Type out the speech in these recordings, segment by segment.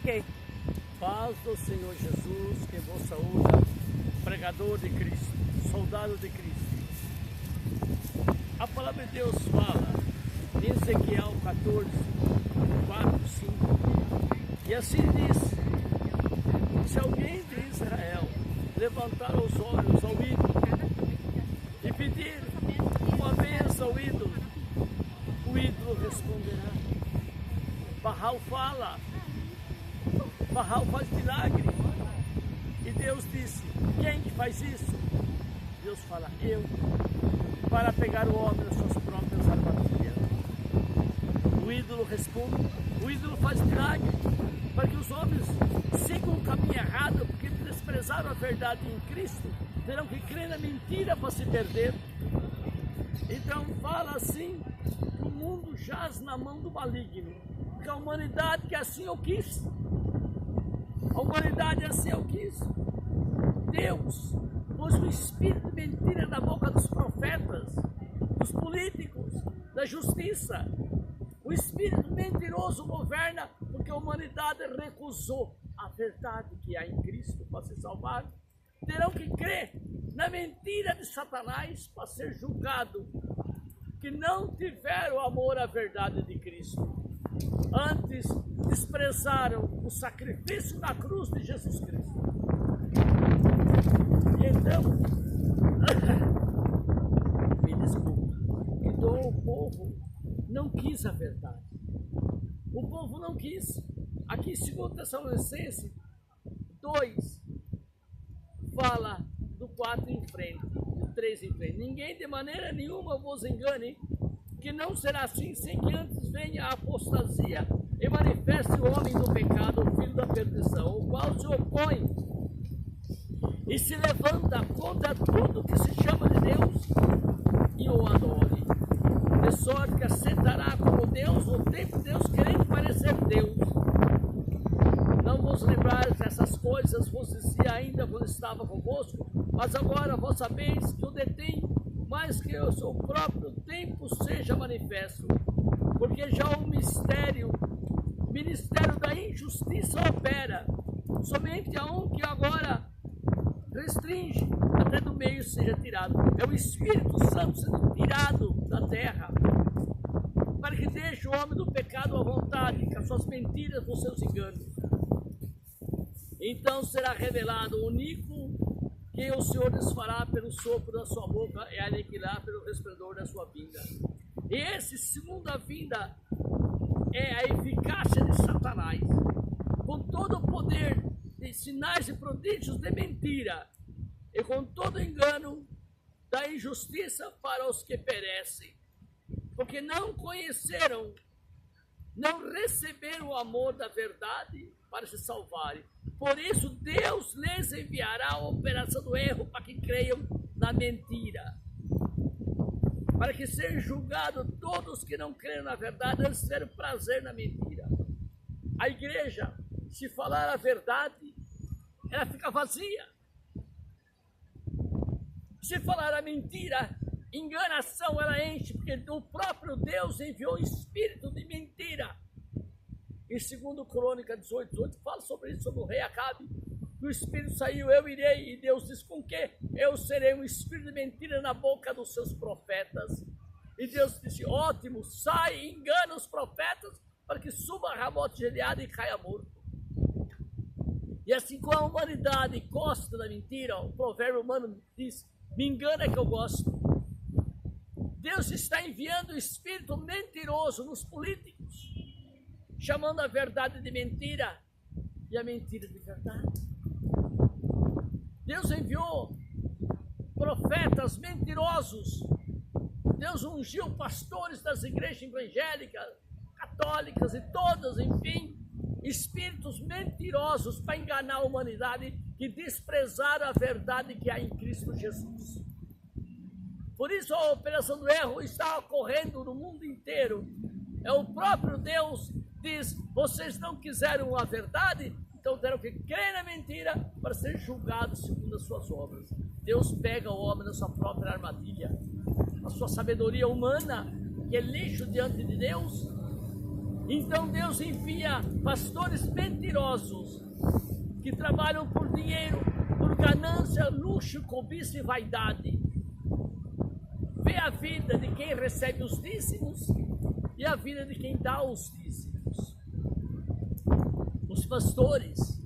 Ok. Paz do Senhor Jesus, que vos saúda, pregador de Cristo, soldado de Cristo. A palavra de Deus fala em Ezequiel 14, 4, 5, e assim diz: se alguém de Israel levantar os olhos ao ídolo e pedir uma bênção ao ídolo, o ídolo responderá. Baal fala, Baal faz milagre. E Deus disse: quem que faz isso? Deus fala: eu, para pegar o homem nas suas próprias armadilhas. O ídolo responde, o ídolo faz milagre, para que os homens sigam o caminho errado, porque desprezaram a verdade em Cristo, terão que crer na mentira para se perder. Então fala assim, que o mundo jaz na mão do maligno, que a humanidade que assim o quis. A humanidade assim eu quis. Deus pôs o espírito de mentira na boca dos profetas, dos políticos, da justiça. O espírito mentiroso governa porque a humanidade recusou a verdade que há em Cristo para se salvar. Terão que crer na mentira de Satanás para ser julgado, que não tiveram amor à verdade de Cristo. Antes desprezaram o sacrifício na cruz de Jesus Cristo. Então, me desculpa, então o povo não quis a verdade. O povo não quis. Aqui em 2 Tessalonicenses 2 fala do 4 em frente, do 3 em frente. Ninguém de maneira nenhuma vos engane, que não será assim sem que antes venha a apostasia e manifeste o homem do pecado, o filho da perdição, o qual se opõe e se levanta contra tudo que se chama de Deus e o adore, de sorte que assentará como Deus no tempo de Deus, querendo parecer Deus. Não vos lembrais dessas coisas, vos dizia ainda quando estava convosco, mas agora vós sabeis que o detém, mais que o seu próprio tempo seja manifesto, porque já o ministério da injustiça opera, somente a um que agora restringe, até do meio seja tirado. É o Espírito Santo sendo tirado da terra, para que deixe o homem do pecado à vontade, com as suas mentiras, com os seus enganos. Então será revelado o iníquo, que o Senhor desfará pelo sopro da sua boca e aniquilar pelo resplendor da sua vinda. E esse segunda vinda é a eficácia de Satanás, com todo o poder de sinais e prodígios de mentira, e com todo o engano da injustiça para os que perecem, porque não conheceram, não receberam o amor da verdade para se salvarem. Por isso Deus lhes enviará a operação do erro para que creiam na mentira, para que sejam julgados todos que não creem na verdade, eles terem prazer na mentira. A igreja, se falar a verdade, ela fica vazia. Se falar a mentira, enganação, ela enche, porque o próprio Deus enviou espírito de mentira. Em 2 Crônica 18:8 fala sobre isso, sobre o rei Acabe. O espírito saiu, eu irei, e Deus diz: com que? Eu serei um espírito de mentira na boca dos seus profetas. E Deus disse: ótimo, sai e engana os profetas, para que suba Ramote Gileade e caia morto. E assim como a humanidade gosta da mentira, o provérbio humano diz: me engana que eu gosto. Deus está enviando o espírito mentiroso nos políticos, chamando a verdade de mentira e a mentira de verdade. Deus enviou profetas mentirosos. Deus ungiu pastores das igrejas evangélicas, católicas e todas, enfim, espíritos mentirosos para enganar a humanidade, que desprezaram a verdade que há em Cristo Jesus. Por isso a operação do erro está ocorrendo no mundo inteiro. É o próprio Deus diz: vocês não quiseram a verdade, então terão que crer na mentira para ser julgados segundo as suas obras. Deus pega o homem na sua própria armadilha. A sua sabedoria humana, que é lixo diante de Deus, Então Deus envia pastores mentirosos que trabalham por dinheiro, por ganância, luxo, cobiça e vaidade. Vê a vida de quem recebe os dízimos e a vida de quem dá os dízimos. Os pastores,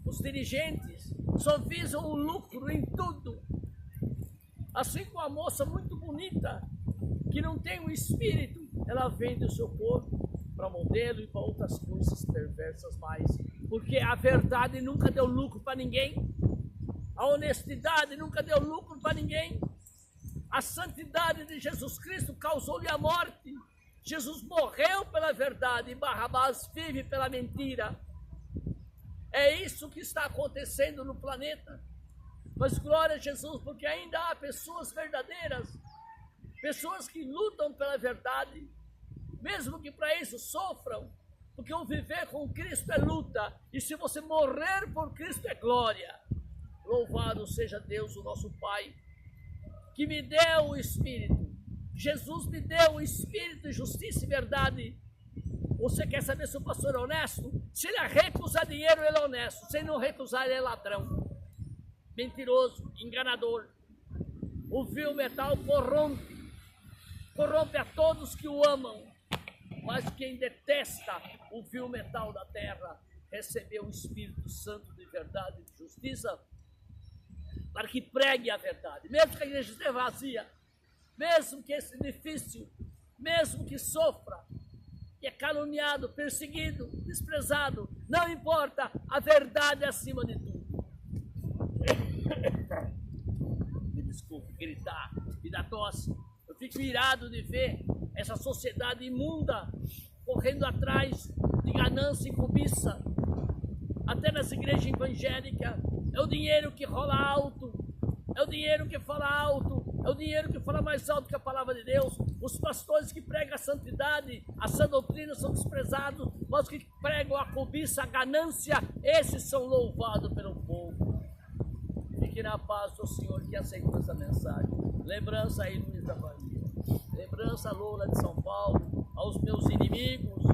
os dirigentes, só visam o lucro em tudo. Assim como a moça muito bonita, que não tem o espírito, ela vende o seu corpo para modelo e para outras coisas perversas mais. Porque a verdade nunca deu lucro para ninguém. A honestidade nunca deu lucro para ninguém. A santidade de Jesus Cristo causou-lhe a morte. Jesus morreu pela verdade e Barrabás vive pela mentira. É isso que está acontecendo no planeta. Mas glória a Jesus, porque ainda há pessoas verdadeiras, pessoas que lutam pela verdade, mesmo que para isso sofram, porque o viver com Cristo é luta, e se você morrer por Cristo é glória. Louvado seja Deus, o nosso Pai, que me deu o Espírito. Jesus me deu o Espírito de justiça e verdade. Você quer saber se o pastor é honesto? Se ele recusar dinheiro, ele é honesto. Se ele não recusar, ele é ladrão, mentiroso, enganador. O vil metal corrompe a todos que o amam. Mas quem detesta o vil metal da terra recebeu o Espírito Santo de verdade e de justiça para que pregue a verdade. Mesmo que a igreja esteja vazia, mesmo que esse edifício, mesmo que sofra, que é caluniado, perseguido, desprezado, não importa, a verdade é acima de tudo. Me desculpe gritar e dar tosse. Eu fico irado de ver essa sociedade imunda correndo atrás de ganância e cobiça. Até nas igrejas evangélicas, é o dinheiro que rola alto, é o dinheiro que fala alto, é o dinheiro que fala mais alto que a palavra de Deus. Os pastores que pregam a santidade, a sã doutrina são desprezados, mas os que pregam a cobiça, a ganância, esses são louvados pelo povo. Fique na paz do Senhor que aceitou essa mensagem. Lembrança aí, Luiz da Bahia. Lembrança a Lola de São Paulo, aos meus inimigos,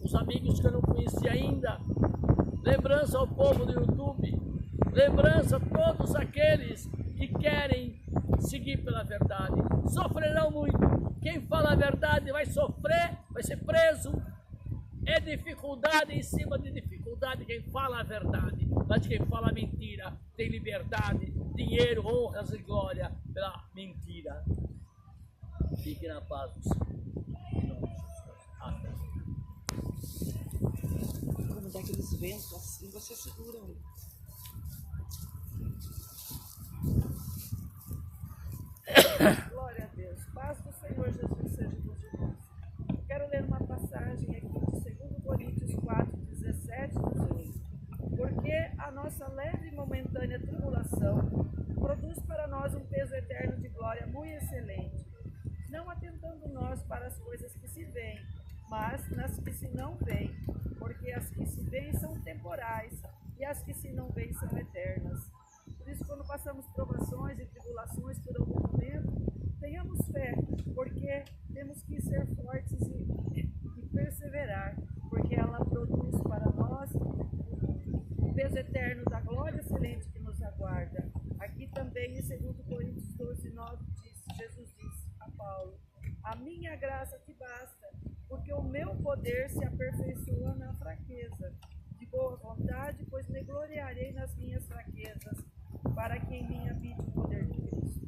os amigos que eu não conheci ainda. Lembrança ao povo do YouTube. Lembrança a todos aqueles que querem seguir pela verdade. Sofrerão muito. Quem fala a verdade vai sofrer, vai ser preso. É dificuldade em cima de dificuldade quem fala a verdade. Mas quem fala a mentira tem liberdade, dinheiro, honras e glória pela mentira. Fique na paz do Senhor. Em nome de Jesus. Amém. Quando dá aqueles ventos assim, você segura ele. Glória a Deus. Paz do Senhor Jesus seja com os irmãos. Quero ler uma passagem aqui de 2 Coríntios 4, 17, 18. Porque a nossa leve e momentânea tribulação produz para nós um peso eterno de glória muito excelente, não atentando nós para as coisas que se veem, mas nas que se não veem, porque as que se veem são temporais e as que se não veem são eternas. Por isso, quando passamos provações e tribulações por algum momento, tenhamos fé, porque temos que ser fortes e perseverar, porque ela produz para nós o peso eterno da glória excelente que nos aguarda. Aqui também em 2 Coríntios 12, 9, Jesus disse a Paulo: a minha graça te basta, porque o meu poder se aperfeiçoa na fraqueza. De boa vontade, pois me gloriarei nas minhas fraquezas, para que em mim habite o poder de Cristo.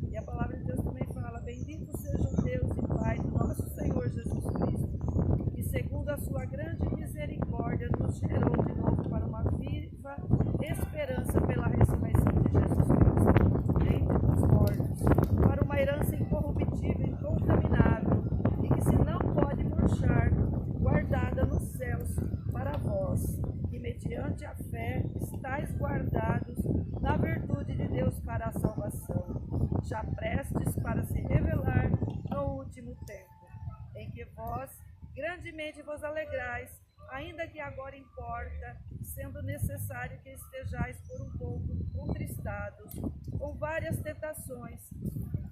E a palavra de Deus também fala: bendito seja o Deus e Pai do nosso Senhor Jesus Cristo, que segundo a sua grande misericórdia nos gerou de novo para uma viva esperança pela ressurreição de Jesus Cristo dentre os mortos, para uma herança incorruptível e incontaminável, e que se não pode murchar, guardada nos céus para vós, que mediante a fé estáis guardados na virtude de Deus para a salvação, já prestes para se revelar no último tempo, em que vós grandemente vos alegrais, ainda que agora importa, sendo necessário que estejais por um pouco contristados, com várias tentações,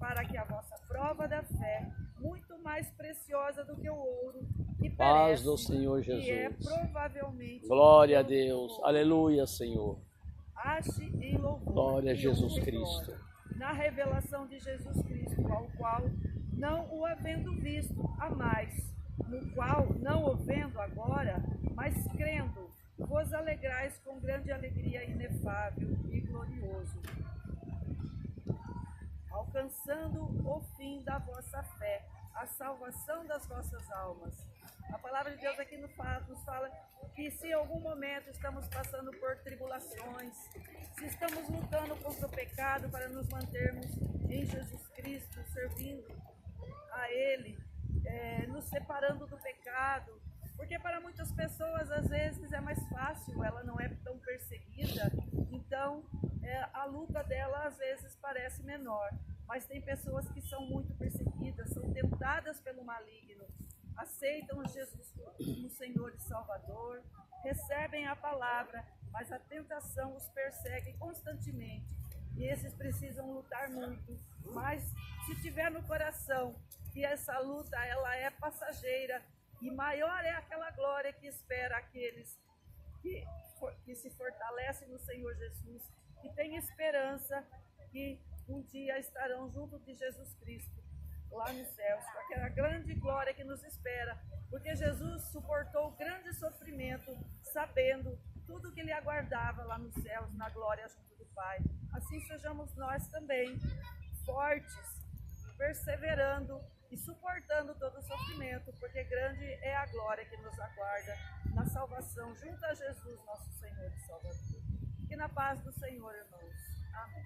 para que a vossa prova da fé, muito mais preciosa do que o ouro, que Paz perece, do Senhor e é Jesus. provavelmente Glória a pelo Deus. fogo, Aleluia, Senhor. ache em louvor Glória a e Jesus honra e Cristo. glória, na revelação de Jesus Cristo, ao qual, não o havendo visto, há mais, no qual, não o vendo agora, mas crendo, vos alegrais com grande alegria inefável e glorioso, alcançando o fim da vossa fé, a salvação das vossas almas. A palavra de Deus aqui nos fala que se em algum momento estamos passando por tribulações, se estamos lutando contra o pecado para nos mantermos em Jesus Cristo, servindo a Ele, nos separando do pecado, porque para muitas pessoas às vezes é mais fácil, ela não é tão perseguida, então a luta dela às vezes parece menor, mas tem pessoas que são muito perseguidas, são tentadas pelo maligno, aceitam Jesus como Senhor e Salvador, recebem a palavra, mas a tentação os persegue constantemente, e esses precisam lutar muito, mas se tiver no coração que essa luta ela é passageira, e maior é aquela glória que espera aqueles que se fortalecem no Senhor Jesus, que têm esperança que um dia estarão junto de Jesus Cristo, lá nos céus, com aquela grande glória que nos espera, porque Jesus suportou grande sofrimento, sabendo tudo que lhe aguardava lá nos céus, na glória junto do Pai. Assim sejamos nós também, fortes, perseverando e suportando todo o sofrimento, porque grande é a glória que nos aguarda na salvação junto a Jesus, nosso Senhor e Salvador. E na paz do Senhor, irmãos. Amém.